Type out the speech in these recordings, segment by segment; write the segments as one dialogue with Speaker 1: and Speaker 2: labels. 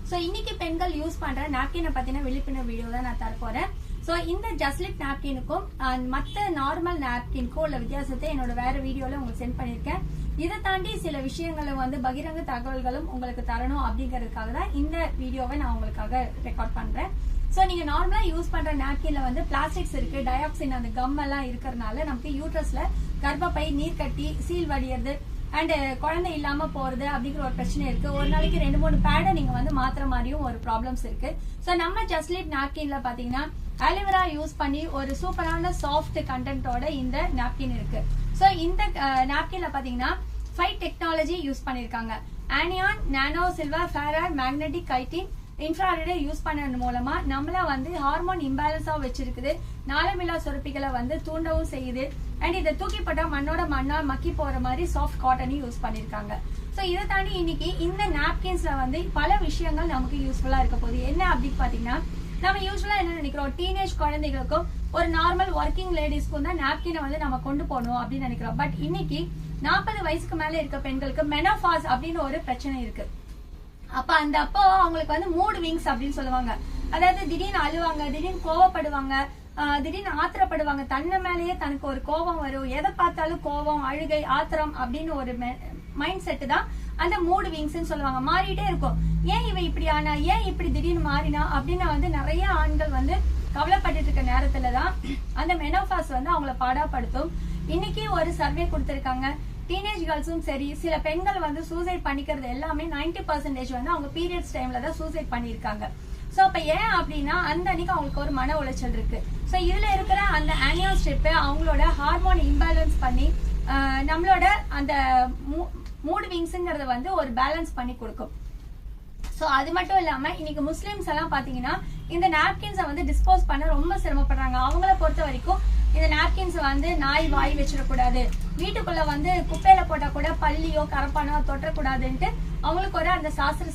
Speaker 1: So இன்னைக்கு பெண்கள் use பண்ற நாப்கினை பத்தின விழிப்புணர்வு வீடியோ தான் நான் தர போறேன். சோ இந்த ஜஸ்லிப் நாப்கினுக்கும் மத்த நார்மல் நாப்கினுக்கும் உள்ள வித்தியாசத்தை என்னோட வேற வீடியோல உங்களுக்கு சென்ட் பண்ணிருக்கேன். இதை தாண்டி சில விஷயங்களை பகிரங்க தகவல்களும் உங்களுக்கு தரணும் அப்படிங்கறதுக்காக தான் இந்த வீடியோவை நான் உங்களுக்காக ரெக்கார்ட் பண்றேன். சோ நீங்க நார்மலா யூஸ் பண்ற நாப்கின்ல பிளாஸ்டிக்ஸ் இருக்கு, டயாக்சின் அந்த கம் எல்லாம் இருக்கறனால நமக்கு யூட்ரஸ்ல கர்ப்பப்பை நீர் கட்டி சீல் வடியறது அண்ட் குழந்தை இல்லாம போறது அப்படிங்கிற ஒரு பிரச்சனை இருக்கு. ஒரு நாளைக்கு 2-3 பேடை நீங்க மாத்திர மாதிரியும் ஒரு ப்ராப்ளம்ஸ் இருக்கு. சோ நம்ம ஜஸ்லிப் நாப்கின்ல பாத்தீங்கன்னா அலோவேரா யூஸ் பண்ணி ஒரு சூப்பரான சாஃப்ட் கண்டென்ட்டோட இந்த நாப்கின் இருக்கு. சோ இந்த நாப்கின்ல பாத்தீங்கன்னா 5 டெக்னாலஜி யூஸ் பண்ணிருக்காங்க. ஆனியான், நானோ silver, fairer, magnetic, chitin, infrared use பண்ணது மூலமா நம்மள ஹார்மோன் இம்பேலன்ஸா வச்சிருக்குது. நாளமில்லா சுரப்பிகளை தூண்டவும் செய்யுது. அண்ட் இதை தூக்கி போட்டா மண்ணோட மண்ணா மக்கி போற மாதிரி சாஃப்ட் காட்டனையும் யூஸ் பண்ணிருக்காங்க. சோ இதை தாண்டி இன்னைக்கு இந்த நாப்கின்ஸ்ல பல விஷயங்கள் நமக்கு யூஸ்ஃபுல்லா இருக்க போகுது. என்ன அப்படின்னு பாத்தீங்கன்னா, நம்ம யூஸ்வலா என்ன நினைக்கிறோம், டீனேஜ் குழந்தைகளுக்கும் ஒரு நார்மல் ஒர்க்கிங் லேடிஸ்க்கும் தான் நாப்கினை நம்ம கொண்டு போகணும் அப்படின்னு நினைக்கிறோம். பட் இன்னைக்கு 40 வயசுக்கு மேல இருக்க பெண்களுக்கு மெனோபாஸ் அப்படின்னு ஒரு பிரச்சனை இருக்கு. அப்போ அவங்களுக்கு மூட் விங்ஸ் அப்படின்னு சொல்லுவாங்க. அதாவது திடீர்னு அழுவாங்க, திடீர்னு கோவப்படுவாங்க, திடீர்னு ஆத்திரப்படுவாங்க. தன்னை மேலேயே தனக்கு ஒரு கோபம் வரும். எதை பார்த்தாலும் கோபம், அழுகை, ஆத்திரம் அப்படின்னு ஒரு மைண்ட் செட் தான் அந்த மூட் விங்ஸ் சொல்லுவாங்க. மாறிட்டே இருக்கும். ஏன் இவ இப்படி ஆனா, ஏன் இப்படி திடீர்னு மாறினா அப்படின்னு நிறைய ஆண்கள் கவலைப்பட்டு இருக்க நேரத்துலதான் அந்த மெனோபாஸ் அவங்கள பாடாப்படுத்தும். இன்னைக்கு ஒரு சர்வே கொடுத்திருக்காங்க. டீனேஜ் கேர்ள்ஸும் சரி, சில பெண்கள் சூசைட் பண்ணிக்கிறது எல்லாமே 90% அவங்க பீரியட்ஸ் டைம்ல தான் சூசைட் பண்ணிருக்காங்க. சோ அப்ப ஏன் அப்படின்னா அந்த அன்னைக்கு அவங்களுக்கு ஒரு மன உளைச்சல் இருக்கு. சோ இதுல இருக்கிற அந்த ஆனியான் ஸ்ட்ரிப் அவங்களோட ஹார்மோன் இம்பேலன்ஸ் பண்ணி நம்மளோட அந்த மூட் விங்ஸ்ங்கறத ஒரு பேலன்ஸ் பண்ணி கொடுக்கும். சோ அது மட்டும் இல்லாம இன்னைக்கு முஸ்லிம்ஸ் எல்லாம் பாத்தீங்கன்னா இந்த நாப்கின்ஸை டிஸ்போஸ் பண்ண ரொம்ப சிரமப்படுறாங்க. அவங்கள பொறுத்த வரைக்கும் இந்த நாப்கின்ஸ் நாய் வாய் வச்சிடக்கூடாது, வீட்டுக்குள்ள குப்பையில போட்டா கூட பள்ளியோ கரப்பானோ தொட்டக்கூடாதுன்ட்டு அவங்களுக்கு ஒரு அந்த சாஸ்திர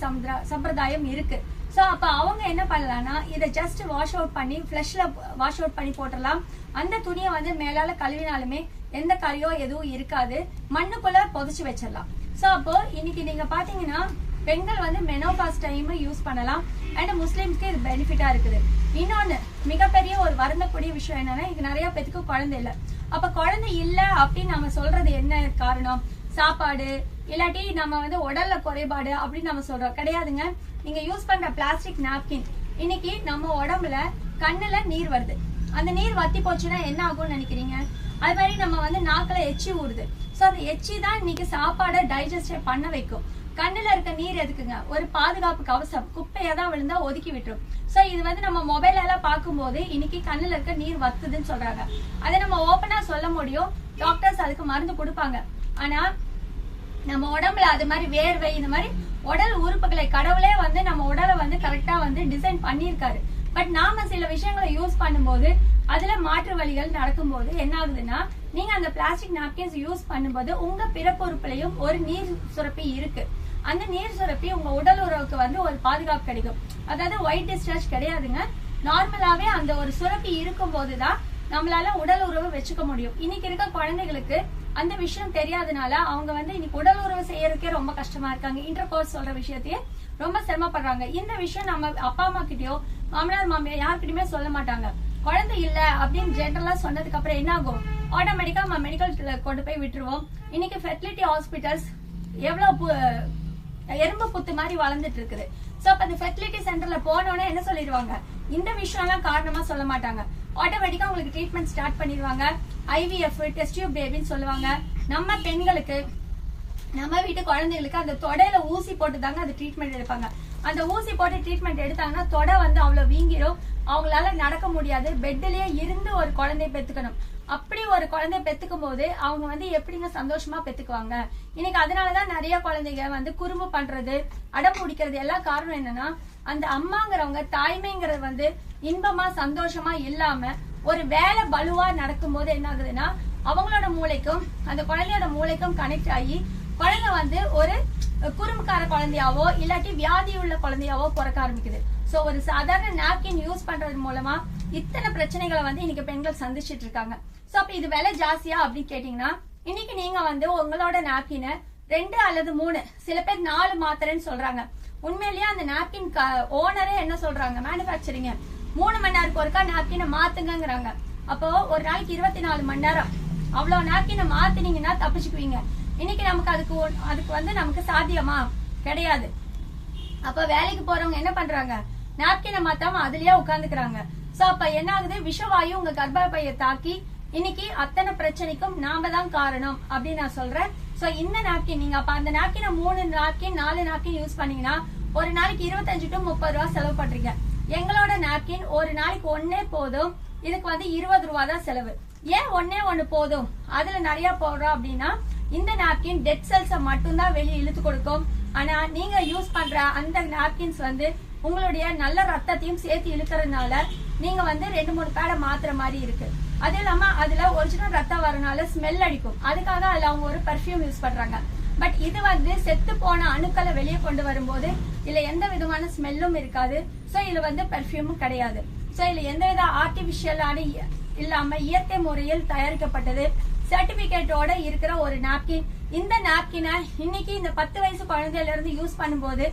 Speaker 1: சம்பிரதாயம் இருக்கு. சோ அப்ப அவங்க என்ன பண்ணலாம்னா, இதை ஜஸ்ட் வாஷ் அவுட் பண்ணி ஃபிளஷ்ல வாஷ் அவுட் பண்ணி போட்டுடலாம். அந்த துணியை மேலால கழுவினாலுமே எந்த கரையோ எதுவும் இருக்காது, மண்ணுக்குள்ள புதைச்சு வச்சிடலாம். சோ அப்போ இன்னைக்கு நீங்க பாத்தீங்கன்னா பெண்கள் மெனோபாஸ் டைம் யூஸ் பண்ணலாம். அண்ட் முஸ்லிம்ஸ்க்கு இது பெனிஃபிட்டா இருக்குது. இன்னொன்னு மிகப்பெரிய ஒரு வருந்தக்கூடிய விஷயம் என்னன்னா, இது நிறைய பேருக்கு குழந்தை இல்ல. அப்ப குழந்தை இல்ல அப்படின்னு நம்ம சொல்றது என்ன காரணம்? சாப்பாடு இல்லாட்டி நம்ம உடல்ல குறைபாடு அப்படின்னு நம்ம சொல்றோம். கிடையாதுங்க. நீங்க யூஸ் பண்ற பிளாஸ்டிக் நாப்கின் இன்னைக்கு நம்ம உடம்புல கண்ணுல நீர் வருது. அந்த நீர் வத்தி போச்சுன்னா என்ன ஆகும்னு நினைக்கிறீங்க? அது மாதிரி நம்ம நாக்குல எச்சி ஊறுது. சோ அந்த எச்சி தான் இன்னைக்கு சாப்பாடை டைஜஸ்ட் பண்ண வைக்கும். கண்ணுல இருக்க நீர் எதுக்குங்க? ஒரு பாதுகாப்பு கவசம். குப்பையா தான் விழுந்தா ஒதுக்கி விட்டுரும். சோ இது நம்ம மொபைல் எல்லாம் பார்க்கும்போது இன்னைக்கு கண்ணுல இருக்க நீர் வத்துதுன்னு சொல்றாங்க. அதை நம்ம ஓப்பனா சொல்ல முடியும். டாக்டர்ஸ் அதுக்கு மருந்து கொடுப்பாங்க. ஆனா நம்ம உடம்புல அது மாதிரி வேர்வை, இந்த மாதிரி உடல் உறுப்புகளை கடவுளே நம்ம உடலை கரெக்டா டிசைன் பண்ணிருக்காரு. பட் நாம சில விஷயங்களை யூஸ் பண்ணும்போது அதுல மாற்று வழிகள் நடக்கும்போது என்ன ஆகுதுன்னா, நீங்க அந்த பிளாஸ்டிக் நாப்கின்ஸ் யூஸ் பண்ணும்போது உங்க பிறப்பு உறுப்புலையும் ஒரு நீர் சுரப்பி இருக்கு. அந்த நீர் சுரப்பி உங்க உடல் உறவுக்கு ஒரு பாதுகாப்பு கிடைக்கும். அதாவது ஒயிட் டிஸ்சார்ஜ் கிடையாதுங்க. நார்மலாவே அந்த ஒரு சுரப்பி இருக்கும் போதுதான் நம்மளால உடல் உறவு வச்சுக்க முடியும். இன்னைக்கு இருக்க குழந்தைகளுக்கு அந்த விஷயம் தெரியாதனால அவங்க இன்னைக்கு உடல் உறவு செய்யறதுக்கே ரொம்ப கஷ்டமா இருக்காங்க. இன்டர் கோர்ஸ் சொல்ற விஷயத்தையே ரொம்ப சிரமப்படுறாங்க. இந்த விஷயம் நம்ம அப்பா அம்மா கிட்டயோ மாமனார் மாமியார் யாருக்கிட்டயுமே சொல்ல மாட்டாங்க. குழந்தை இல்ல அப்படின்னு ஜென்ரலா சொன்னதுக்கு அப்புறம் என்ன ஆகும்? ஆட்டோமேட்டிக்கா நம்ம மெடிக்கல் கொண்டு போய் விட்டுருவோம். இன்னைக்கு ஃபெர்டிலிட்டி ஹாஸ்பிட்டல்ஸ் எவ்வளவு எறும்பு புத்து மாதிரி வளர்ந்துட்டு இருக்குது. சோ அப்ப அந்த ஃபெர்டிலிட்டி சென்டர்ல போனோன்னு என்ன சொல்லிடுவாங்க? இந்த விஷயம் எல்லாம் காரணமா சொல்ல மாட்டாங்க. ஆட்டோமேட்டிக்கா உங்களுக்கு ட்ரீட்மெண்ட் ஸ்டார்ட் பண்ணிடுவாங்க. IVF, டெஸ்ட் டியூப் பேபின்னு சொல்லுவாங்க. நம்ம பெண்களுக்கு, நம்ம வீட்டு குழந்தைகளுக்கு அந்த தொடையில ஊசி போட்டு தாங்க அந்த ட்ரீட்மெண்ட் எடுப்பாங்க. அந்த ஊசி போட்டு ட்ரீட்மெண்ட் எடுத்தாங்கன்னா தொடை அவ்வளவு வீங்கிரும். அவங்களால நடக்க முடியாது. பெட்லயே இருந்து ஒரு குழந்தைய பெத்துக்கணும். அப்படி ஒரு குழந்தைய பெத்துக்கும் போது அவங்க எப்படிங்க சந்தோஷமா பெத்துக்குவாங்க? இன்னைக்கு அதனாலதான் நிறைய குழந்தைங்க குறும்பு பண்றது, அடம் பிடிக்கிறது எல்லாம் காரணம் என்னன்னா, அந்த அம்மாங்கிறவங்க தாய்மைங்கிறது இன்பமா சந்தோஷமா இல்லாம ஒரு வேலை பலுவா நடக்கும் போது என்ன ஆகுதுன்னா, அவங்களோட மூளைக்கும் அந்த குழந்தையோட மூளைக்கும் கனெக்ட் ஆகி குழந்தை ஒரு குறும்புக்கார குழந்தையாவோ இல்லாட்டி வியாதி உள்ள குழந்தையாவோ பிறக்க ஆரம்பிக்குது. சோ ஒரு சாதாரண நாப்கின் யூஸ் பண்றது மூலமா இத்தனை பிரச்சனைகளை இன்னைக்கு பெண்கள் சந்திச்சிட்டு இருக்காங்க. சோ அப்ப இது விலை ஜாஸ்தியா அப்படின்னு கேட்டீங்கன்னா, இன்னைக்கு நீங்க உங்களோட நாப்கினை 2 அல்லது 3, சில பேர் 4 மாத்திரைன்னு சொல்றாங்க. உண்மையிலேயே அந்த நாப்கின் ஓனரே என்ன சொல்றாங்க, மேனுபேக்சரிங் 3 மணி நேரத்துக்கு ஒருக்கா நாப்கினை மாத்துங்கிறாங்க. அப்போ ஒரு நாளைக்கு 24 மணி நேரம் அவ்வளவு நாப்கினை மாத்தினீங்கன்னா தப்பிச்சுக்குவீங்க. இன்னைக்கு நமக்கு அதுக்கு வந்து நமக்கு சாத்தியமா கிடையாது. அப்ப வேலைக்கு போறவங்க என்ன பண்றாங்க, நாப்கினை மாத்தாம அதுலயே உட்காந்துக்கிறாங்க. சோ அப்ப என்ன ஆகுது, விஷவாயு உங்க கர்ப்பப்பையை தாக்கி இன்னைக்கு அத்தனை பிரச்சனைக்கும் நாம தான் காரணம் அப்படின்னு நான் சொல்றேன். சோ இந்த நாப்கின் நீங்க அப்ப அந்த நாப்கினை 3 நாப்கின் 4 நாப்கின் யூஸ் பண்ணீங்கன்னா ஒரு நாளைக்கு 25 to 30 ரூபாய் செலவு பண்றீங்க. எங்களோட நாப்கின் ஒரு நாளைக்கு ஒன்னே போதும். இதுக்கு வந்து 20 ரூபாய் தான் செலவு. ஏன் ஒண்ணு போதும், அதுல நிறைய போடுறோம் அப்படின்னா இந்த நாப்கின் டெட் செல்ஸ மட்டும்தான் வெளியே இழுத்து கொடுக்கும். ஆனா நீங்க யூஸ் பண்ற அந்த நாப்கின்ஸ் வந்து உங்களுடைய நல்ல ரத்தத்தையும் சேர்த்து இழுக்கிறதுனால நீங்க வந்து 2-3 பேடை மாத்துற மாதிரி இருக்கு. அது இல்லாம அதுல ஒரிஜினல் ரத்தம் வரனால ஸ்மெல் அடிக்கும். அதுக்காக அதுல அவங்க ஒரு பெர்ஃபியூம் யூஸ் பண்றாங்க. பட் இது வந்து செத்து போன அணுக்களை வெளியே கொண்டு வரும்போது இதுல எந்த விதமான ஸ்மெல்லும் இருக்காது. சோ இதுல வந்து பெர்ஃபியூமும் கிடையாது. சோ இதுல எந்தவித ஆர்டிபிஷியலான இல்லாம இயற்கை முறையில் தயாரிக்கப்பட்டது சர்டிபிகேட்டோட இருக்கிற ஒரு நாப்கின். இந்த நாப்கினை இன்னைக்கு இந்த 10 வயசு குழந்தையில இருந்து யூஸ் பண்ணும்போது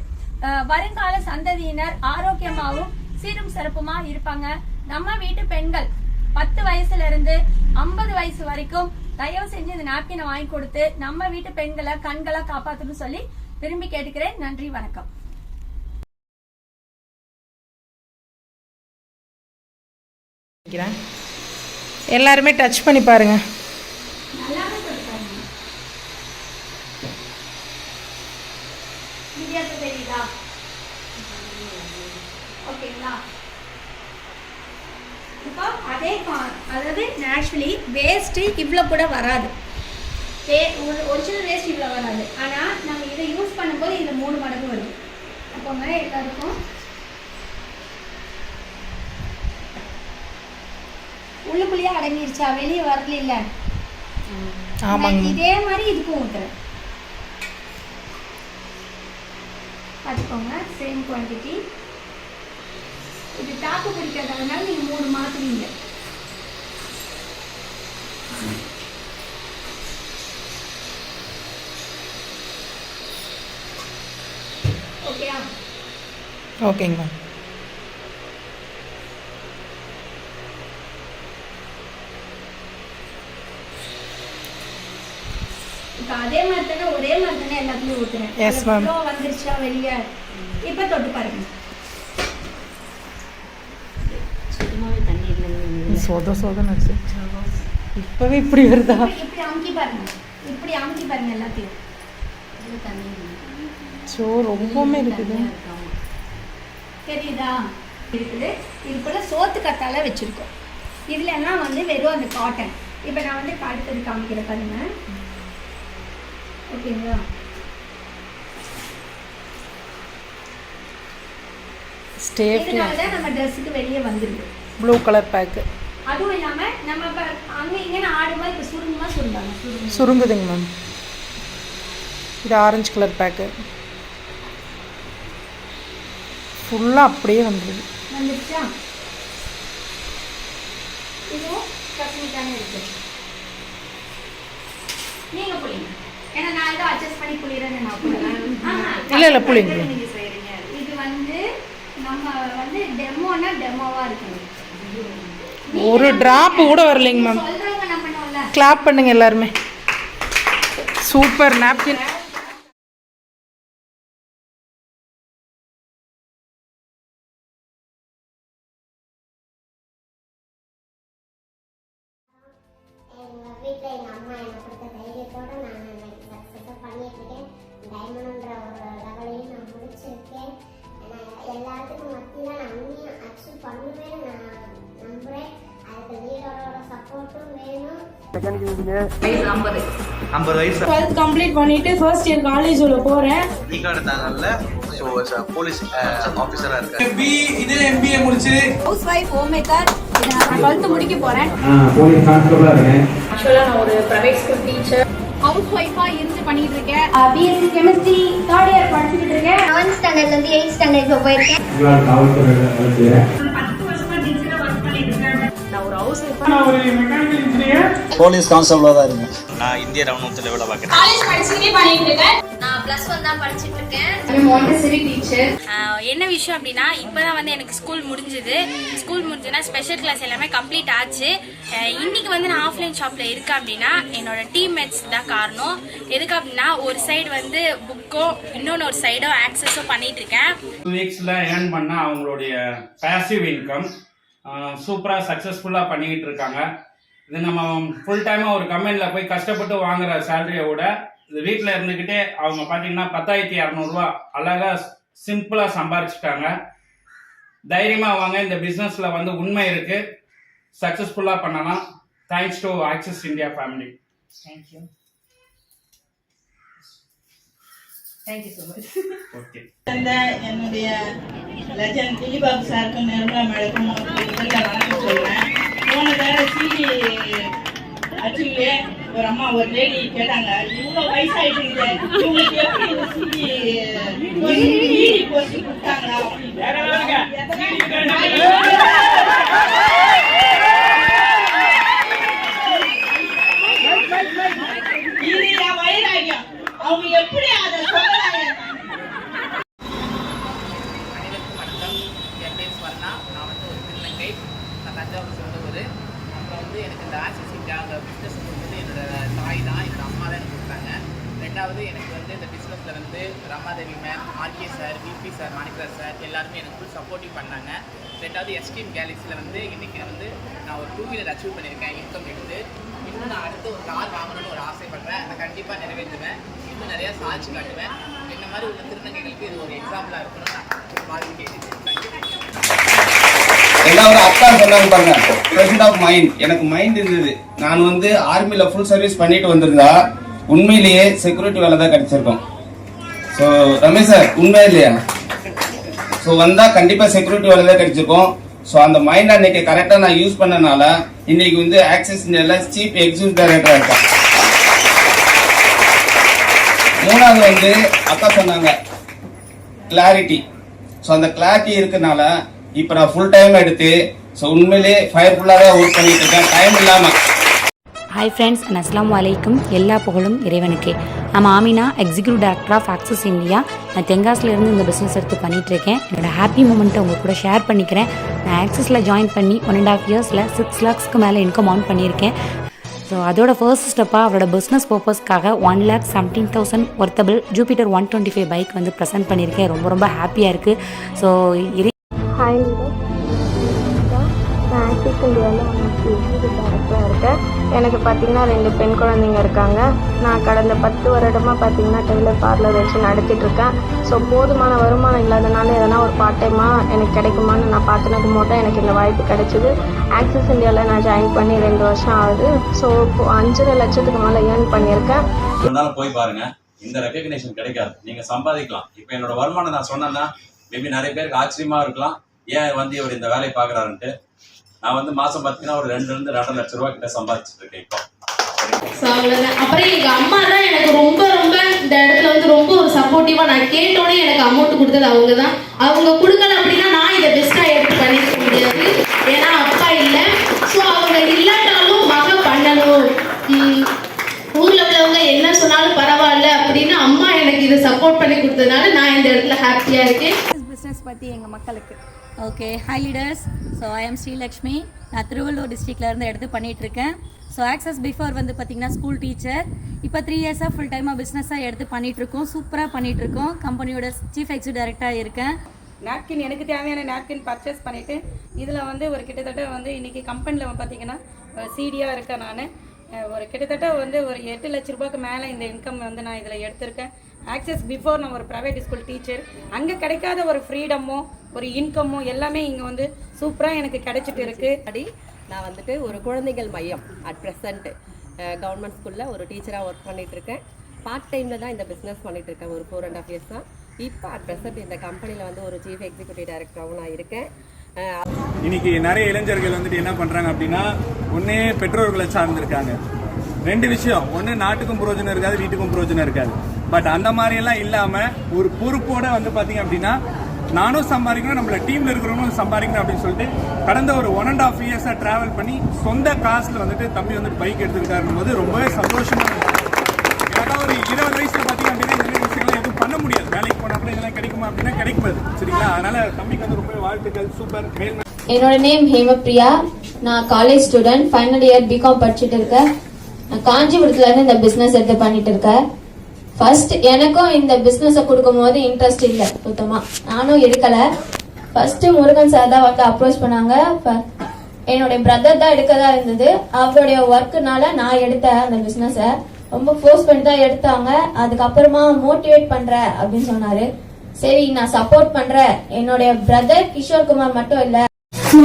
Speaker 1: வருங்கால சந்ததியினர் ஆரோக்கியமாவும் சீரும் சிறப்புமா இருப்பாங்க. நம்ம வீட்டு பெண்கள் 10 வயசுல இருந்து 50 வயசு வரைக்கும் தயவு செஞ்சு இந்த நாப்கினை வாங்கி கொடுத்து நம்ம வீட்டு பெண்களை கண்களை காப்பாற்றணும்னு சொல்லி விரும்பி கேட்டுக்கிறேன். நன்றி, வணக்கம்.
Speaker 2: எல்லாருமே டச் பண்ணி பாருங்க.
Speaker 1: அதாவது நேச்சுரலி வேஸ்ட் இவ்வளவு கூட வராது, ஒரிஜினல் வேஸ்ட் இவ்வளவு வராது. ஆனா நம்ம இதை யூஸ் பண்ணும்போது இதுல 3 மடங்கு வருது. அப்போ எல்லாருக்கும் உள்ளுக்குள்ளேயே அடங்கிருச்சா, வெளியே வரல இல்ல. இதே மாதிரி இதுக்கும் ஊத்துறேன் பார்த்துக்கோங்க. Same quantity. இது தாக்கு பிடிக்கிறதுனால நீங்க 3 மாத்துவீங்க. ஓகேயா?
Speaker 2: ஓகேங்க மேம்.
Speaker 1: இப்போ அதே மாதிரி தானே ஒரே மாதிரி தானே எல்லாத்துலயும் ஊத்துறேன்.
Speaker 2: Yes ma'am.
Speaker 1: வந்துருச்சா வெளியே? இப்ப தொட்டு பாருங்க.
Speaker 2: சொதன்னு இப்பவே இப்படி வருதா?
Speaker 1: இப்படி அமுக்கி பாருங்க, இப்படி அமுக்கி பாருங்க எல்லாத்தையும்.
Speaker 2: சோ ரொம்பவே இருக்குது.
Speaker 1: தெரியுதா? இருக்குது. இது போல சோத்து கத்தால வச்சிருக்கோம். இதுல எல்லாம் வந்து வெறும் அந்த காட்டன். இப்ப நான் வந்து அடுத்தது காமிக்கிறேன் பாருங்க. ஓகேங்களா? இதனால நம்ம ட்ரெஸ்ஸுக்கு வெளியே வந்துருது.
Speaker 2: Blue colour bag.
Speaker 1: அதுவும் இல்லாம நம்ம அங்க இங்க ஆடும்போது இப்ப
Speaker 2: சுருங்குதுங்க மேம். இது ஆரஞ்சு கலர் பேக்கு. ஃபுல்லா அப்படியே வந்துருச்சா? இதுவும் கஸ்மிக்கான இருக்கு. நீங்க புளிங்க. ஏன்னா நான் ஏதோ அட்ஜஸ்ட் பண்ணி புளிறேன்னு நான் புளிறேன். இல்ல புளிங்க.
Speaker 1: இது வந்து நம்ம வந்து டெமோனா டெமோவா இருக்கணும்.
Speaker 2: ஒரு டிராப் கூட வரலைங்க மேம்.
Speaker 1: சொல்றவங்க என்ன பண்ணுவாங்க?
Speaker 2: கிளாப் பண்ணுங்க எல்லாருமே. Super napkin.
Speaker 3: வீட்டில் எங்கள் அம்மா என்னை கொடுத்த தைரியத்தோடு நான் இன்னைக்கு சக்ஸஸாக பண்ணிட்டுருக்கேன். டைமண்ட்ன்ற ஒரு லெவலையும் நான் முடிச்சிருக்கேன். எல்லாத்துக்கும் மத்தியில் நான் உண்மையாக அச்சீவ் பண்ணுவேன்னு நான் நம்புகிறேன். அதுக்கு வீடோட சப்போர்ட்டும் வேணும்.
Speaker 4: 50 வயசு
Speaker 5: 12th கம்ப்ளீட் பண்ணிட்டு ஃபர்ஸ்ட் இயர் காலேஜ் உள்ள போறேன்.
Speaker 4: போலீஸ் ஆபீசரா இருக்கேன்.
Speaker 5: MBA முடிச்சு
Speaker 1: ஹவுஸ் வைஃப் ஹோம் மேக்கர். நான் 12th முடிக்க போறேன்.
Speaker 6: போலீஸ் கான்ஸ்டபிளா இருக்கேன்.
Speaker 5: ஆக்சுவலா நான் ஒரு பிரைவேட் ஸ்கூல் டீச்சர்.
Speaker 1: ஹவுஸ் வைஃபா இருந்து பண்ணிட்டு இருக்கேன். BSc கெமிஸ்ட்ரி 3rd இயர் படிச்சிட்டு இருக்கேன்.
Speaker 3: 7th ஸ்டாண்டர்ட்ல இருந்து 8th ஸ்டாண்டர்ட் போயிருக்கேன்.
Speaker 6: காவல்துறையில வேலை செய்றேன்.
Speaker 5: 10 வருஷமா டீச்சரா வர்க் பண்ணிட்டு இருக்கேன். நான் ஒரு ஹவுஸ் வைஃபா.
Speaker 6: நான் ஒரு மெக்கானிக்கல் இன்ஜினியர்.
Speaker 7: போலீஸ் கான்ஸ்டபிளா தான் இருக்கேன்.
Speaker 4: நான் இந்திய ராணுவத்தில் வேலை பார்க்குறேன்.
Speaker 5: காலேஜ் படிச்சிட்டே பண்ணிட்டு இருக்கேன். நான்
Speaker 2: +1 தான் படிச்சிட்டு இருக்கேன். Montessori teacher.
Speaker 1: என்ன விஷயம் அப்படின்னா இப்பதான் வந்து எனக்கு ஸ்கூல் முடிஞ்சுன்னா ஸ்பெஷல் கிளாஸ் எல்லாமே கம்ப்ளீட் ஆச்சு. இன்னைக்கு வந்து நான் ஆஃப்லைன் ஷாப்ல இருக்கேன் அப்படின்னா என்னோட டீம்மேட்ஸ் தான் காரணம். எதுக்கு அப்படின்னா ஒரு சைடு வந்து புக்கோ இன்னொன்று ஒரு சைடோ ஆக்சஸோ பண்ணிட்டு இருக்கேன்.
Speaker 7: 2 வீக்ஸ்ல ஏர்ன் பண்ண அவங்களுடைய பேசிவ் இன்கம் சூப்பராக சக்ஸஸ்ஃபுல்லாக பண்ணிக்கிட்டு இருக்காங்க. இது நம்ம ஃபுல் டைமாக ஒரு கம்பெனியில் போய் கஷ்டப்பட்டு வாங்குற சேலரியை விட இது வீட்டில் இருந்துக்கிட்டே அவங்க பார்த்தீங்கன்னா 10,200 அழகாக சிம்பிளாக சம்பாரிச்சிட்டாங்க. தைரியமாக வாங்க, இந்த பிஸ்னஸில் வந்து உண்மை இருக்குது, சக்ஸஸ்ஃபுல்லாக பண்ணலாம். Thanks to axis India family.
Speaker 5: Thank you so much.
Speaker 7: Okay.
Speaker 8: என்னுடைய லெஜண்ட் திலீபாபு சாருக்கும் நிர்மலா மேடக்கும் வணக்கம் சொல்றேன். போன தடவை சிடி ஆக்சுவலி ஒரு அம்மா ஒரு லேடி கேட்டாங்க, இவ்வளோ வயசாயிட்டு இவங்களுக்கு எப்படி சிடி போஸ்ட் கொடுத்தாங்க இது என் வைராகியம். அவங்க எப்படி அதை சொல்லலாங்க?
Speaker 9: அனைவருக்கும் வணக்கம். என் பேர் ஸ்வர்ணா. நான் வந்து ஒரு திருநங்கை. நான் தஞ்சாவூர் சொந்த ஊர். அப்புறம் வந்து எனக்கு இந்த ஆக்சிஸ் இந்தியா அந்த பிஸ்னஸ் கொடுத்தது என்னோட தாய் தான், என்னோட அம்மா தான் எனக்கு கொடுத்தாங்க. ரெண்டாவது எனக்கு வந்து இந்த பிஸ்னஸில் வந்து Ramadevi ma'am, RK sir, VP sir, Manikkaraj sir எல்லாருமே எனக்கு ஃபுல் சப்போர்ட்டிவ் பண்ணாங்க. ரெண்டாவது எஸ்டீம் கேலக்ஸியில் வந்து இன்றைக்கி வந்து நான் ஒரு 2 வீலர் அச்சீவ் பண்ணியிருக்கேன் இன்கம் எடுத்து. இன்னும் நான் அடுத்து ஒரு கார் வாங்கணும்னு ஒரு ஆசைப்படுறேன். அதை கண்டிப்பாக நிறைவேற்றுவேன். இன்னும் நிறையா சாதிச்சு காட்டுவேன். இந்த மாதிரி உள்ள திருநங்கைகளுக்கு இது ஒரு எக்ஸாம்பிளாக இருக்கணும்னு நான் வாழ்க்கை கேட்டுக்கிறேன்.
Speaker 10: ரெண்டாவது அக்கா சொன்னாங்க பாருங்க, ப்ரெசன்ட் ஆஃப் மைண்ட். எனக்கு மைண்ட் இருந்தது. நான் வந்து ஆர்மியில ஃபுல் சர்வீஸ் பண்ணிட்டு வந்திருந்தா உண்மையிலேயே செக்யூரிட்டி வேலை தான் கிடைச்சிருக்கும். ஸோ ரமேஷ் சார் உண்மையா இல்லையா? ஸோ வந்தா கண்டிப்பா செக்யூரிட்டி வேலை தான் கிடைச்சிருக்கும். ஸோ அந்த மைண்ட் அன்னைக்கு கரெக்டாக நான் யூஸ் பண்ணனால இன்னைக்கு வந்து ஆக்சிஸ் இந்தியால சீஃப் எக்ஸிக்யூட்டிவ் டைரக்டரா இருக்கேன். மூணாவது வந்து அக்கா சொன்னாங்க கிளாரிட்டி. ஸோ அந்த கிளாரிட்டி இருக்கனால இப்போ நான் ஃபுல் டைம் எடுத்து ஸோ உண்மையிலேயே ஃபயர்ஃபுல்லாக தான் ஒர்க் பண்ணிட்டு இருக்கேன், டைம் இல்லாமல்.
Speaker 11: ஹாய் ஃப்ரெண்ட்ஸ், அஸ்ஸலாமு அலைக்கும். எல்லா புகழும் இறைவனுக்கே. நான் Amina, executive director of Axis India. நான் தென்காசிலேருந்து இந்த பிஸ்னஸ் எடுத்து பண்ணிகிட்ருக்கேன். என்னோடய ஹாப்பி மூமெண்ட்டை உங்கள் கூட ஷேர் பண்ணிக்கிறேன். நான் ஆக்சிஸில் ஜாயின் பண்ணி 1.5 இயர்ஸில் 6 lakhsக்கு மேலே இன்கம் ஆன் பண்ணியிருக்கேன். ஸோ அதோட ஃபர்ஸ்ட் ஸ்டெப்பாக அவரோட பிஸ்னஸ் பர்பஸ்க்காக 1,17,000 ஒர்த்தபிள் ஜூபிட்டர் 125 பைக் வந்து ப்ரெசென்ட் பண்ணியிருக்கேன். ரொம்ப ரொம்ப ஹாப்பியாக இருக்குது. ஸோ
Speaker 12: ஹாய், நான் ஆக்சிஸ் இந்தியாவில் எக்ஸிக்யூட்டிவ் டைரக்டராக இருக்கேன். எனக்கு பார்த்தீங்கன்னா 2 பெண் குழந்தைங்க இருக்காங்க. நான் கடந்த 10 வருடமாக பார்த்தீங்கன்னா டெய்லர் பார்லர் வச்சு நடத்திட்டுருக்கேன். ஸோ போதுமான வருமானம் இல்லாதனால எதனா ஒரு பார்ட் டைமாக எனக்கு கிடைக்குமான்னு நான் பார்த்துனது மட்டும் எனக்கு இந்த வாய்ப்பு கிடைச்சிது. ஆக்சிஸ் இந்தியாவில் நான் ஜாயின் பண்ணி 2 வருஷம் ஆகுது. ஸோ இப்போ 5.5 லட்சத்துக்கு மேலே ஏர்ன் பண்ணியிருக்கேன்.
Speaker 13: இருந்தாலும் போய் பாருங்க, இந்த ரெகக்னேஷன் கிடைக்காது. நீங்க சம்பாதிக்கலாம். இப்போ என்னோட வருமானம் நான் சொன்னேன்னா மேபி நிறைய பேருக்கு ஆச்சரியமா இருக்கலாம், ஏன் வந்து இவர் இந்த வேலையை பாக்குறாருன்ட்டு. நான் வந்து மாசம் பார்த்தீங்கன்னா ஒரு 2.5 லட்ச ரூபாய் கிட்ட சம்பாதிச்சுட்டு இருக்கேன் இப்போ.
Speaker 2: அப்புறம் எங்க அம்மா தான் எனக்கு ரொம்ப ரொம்ப இந்த இடத்துல வந்து ரொம்ப ஒரு சப்போர்ட்டிவா. நான் கேட்டோடனே எனக்கு அமௌண்ட் கொடுத்தது அவங்க தான். அவங்க கொடுக்கல அப்படின்னா நான் இதை பெஸ்டா எடுத்து பண்ணிக்க முடியாது. ஏன்னா அப்பா இல்லை. ஸோ அவங்க இல்லாட்டாலும் மக பண்ணணும், ஊர்ல உள்ளவங்க என்ன சொன்னாலும் பரவாயில்ல அப்படின்னு அம்மா எனக்கு இதை சப்போர்ட் பண்ணி கொடுத்ததுனால நான் இந்த இடத்துல ஹாப்பியா இருக்கேன்.
Speaker 1: பிஸ்னஸ் பற்றி எங்கள் மக்களுக்கு
Speaker 11: okay, hi leaders. So I am Srilakshmi. நான் திருவள்ளூர் டிஸ்ட்ரிக்ட்லேருந்து எடுத்து பண்ணிகிட்ருக்கேன். ஸோ ஆக்சஸ் பிஃபோர் வந்து பார்த்திங்கன்னா ஸ்கூல் டீச்சர். இப்போ 3 இயர்ஸாக ஃபுல் டைமாக பிஸ்னஸாக எடுத்து பண்ணிகிட்ருக்கோம். சூப்பராக பண்ணிகிட்ருக்கோம். கம்பெனியோட சீஃப் எக்ஸிக்யூட்டிவ் டைரக்டராக இருக்கேன்.
Speaker 5: நாப்கின் எனக்கு தேவையான நாப்கின் பர்ச்சேஸ் பண்ணிவிட்டு இதில் வந்து ஒரு கிட்டத்தட்ட வந்து இன்றைக்கி கம்பெனியில் பார்த்தீங்கன்னா சிடியாக இருக்கேன். நான் ஒரு கிட்டத்தட்ட வந்து ஒரு 8 லட்ச ரூபாய்க்கு மேலே இந்த இன்கம் வந்து நான் இதில் எடுத்திருக்கேன். ஆக்சஸ் பிஃபோர் நான் ஒரு ப்ரைவேட் ஸ்கூல் டீச்சர். அங்கே கிடைக்காத ஒரு ஃப்ரீடமும் ஒரு இன்கமும் எல்லாமே இங்கே வந்து சூப்பராக எனக்கு கிடைச்சிட்டு இருக்குது.
Speaker 12: நான் வந்துட்டு ஒரு குழந்தைகள் மையம் அட் ப்ரெசண்ட் கவர்மெண்ட் ஸ்கூலில் ஒரு டீச்சராக ஒர்க் பண்ணிகிட்ருக்கேன். பார்ட் டைமில் தான் இந்த பிஸ்னஸ் பண்ணிகிட்ருக்கேன் ஒரு 4.5 years தான். இப்போ அட் ப்ரெசண்ட் இந்த கம்பெனியில் வந்து ஒரு சீஃப் எக்ஸிக்யூட்டிவ் டைரக்டராகவும் நான் இருக்கேன்.
Speaker 7: இன்னைக்கு நிறைய இளைஞர்கள் வந்துட்டு என்ன பண்றாங்க அப்படின்னா, ஒன்னே பெற்றோர்களை சார்ந்திருக்காங்க. 2 விஷயம், ஒன்று நாட்டுக்கும் பிரயோஜனம் இருக்காது, வீட்டுக்கும் பிரயோஜனம் இருக்காது. பட் அந்த மாதிரி எல்லாம் இல்லாம ஒரு பொறுப்போட வந்து பாத்தீங்க அப்படின்னா நானும் சம்பாதிக்கணும், நம்மள டீம்ல இருக்கிறவங்களும் சம்பாதிக்கணும் அப்படின்னு சொல்லிட்டு கடந்த ஒரு 1.5 years டிராவல் பண்ணி சொந்த காசுல வந்துட்டு தம்பி வந்துட்டு பைக் எடுத்துக்கிட்டாருன்னு போது ரொம்பவே சந்தோஷமா இருக்கு. ஏன்னா ஒரு 20 வயசுல பாத்தீங்க அப்படின்னா இந்த விஷயங்கள்
Speaker 6: கிடைக்கும் அது. சரிங்களா? அதனால தம்பிக்கு வந்து ரொம்ப வாழ்த்துக்கள். சூப்பர். மேல்
Speaker 12: என்னோட நேம் ஹேமபிரியா. நான் college student, final year BCom படிச்சுட்டு இருக்கேன். நான் காஞ்சிபுரத்துல இருந்து இந்த பிசினஸ் எடுத்து பண்ணிட்டு இருக்கேன். ஃபர்ஸ்ட் எனக்கும் இந்த பிசினஸை கொடுக்கும் போது இன்ட்ரெஸ்ட் இல்லை சுத்தமா, நானும் எடுக்கல. ஃபர்ஸ்ட் முருகன் சார் தான் வந்து அப்ரோச் பண்ணாங்க. என்னுடைய பிரதர் தான் எடுக்கதா இருந்தது. அவருடைய ஒர்க்குனால நான் எடுத்தேன் அந்த பிசினஸை. ரொம்ப ஃபோர்ஸ் பண்ணி தான் எடுத்தாங்க. அதுக்கப்புறமா மோட்டிவேட் பண்ற அப்படின்னு சொன்னாரு. சரி நான் சப்போர்ட் பண்றேன். என்னுடைய பிரதர் கிஷோர் குமார் மட்டும் இல்ல,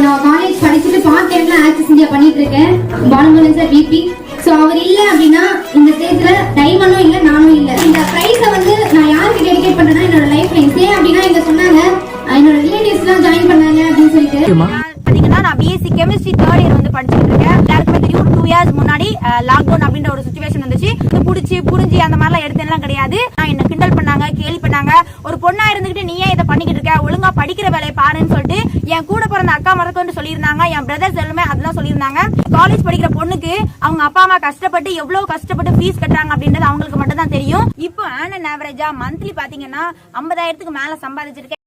Speaker 14: நான் காலேஜ் படிச்சுட்டு பார்ட் டைம்ல ஆக்சிஸ் இந்தியா பண்ணிட்டு இருக்கேன். Balamurugan sir BP. ஸோ அவர் இல்ல அப்படின்னா இந்த ஸ்டேஜ்ல டைமண்டும் இல்ல, நானும் இல்ல. இந்த பிரைஸை வந்து நான் யாருக்கு டெடிகேட் பண்றேன்னா என்னோட லைஃப் லைன்ஸ். ஏன் அப்படின்னா இங்க சொன்னாங்க என்னோட ரிலேட்டிவ்ஸ் எல்லாம் ஜாயின் பண்ணாங்க அப்படின்னு சொல்லிட்டு.
Speaker 15: பாத்தீங்கன்னா நான் பிஎஸ்சி கெமிஸ்ட்ரி 3rd இயர் வந்து படிச்சுட்டு இருக்கேன். எல்லாருக்குமே தெரியும் 2 years முன்னாடி லாக்டவுன் அப்படின்ற ஒரு சுச்சுவேஷன் வந்துச்சு. புடிஞ்சி அந்த மாதிரிலாம் எடுத்தெல்லாம் கிடையாது. என்ன கிண்டல் பண்ணாங்க, கேலி பண்ணாங்க. ஒரு பொண்ணா இருந்துகிட்டு நீ ஏன் இதை பண்ணிக்கிட்டு இருக்க, ஒழுங்கா படிக்கிற வேலையை பாருன்னு சொல்லிட்டு என் கூட பிறந்த அக்கா மறக்கன்னு சொல்லியிருந்தாங்க. என் பிரதர்ஸ் எல்லாமே அதெல்லாம் சொல்லியிருந்தாங்க. காலேஜ் படிக்கிற பொண்ணுக்கு அவங்க அப்பா அம்மா கஷ்டப்பட்டு எவ்வளவு கஷ்டப்பட்டு ஃபீஸ் கட்டுறாங்க அப்படின்றது அவங்களுக்கு மட்டும் தான் தெரியும். இப்போ ஆன் அண்ட் ஆவரேஜா மந்த்லி பாத்தீங்கன்னா 50,000க்கு மேல சம்பாதிச்சிருக்கேன்.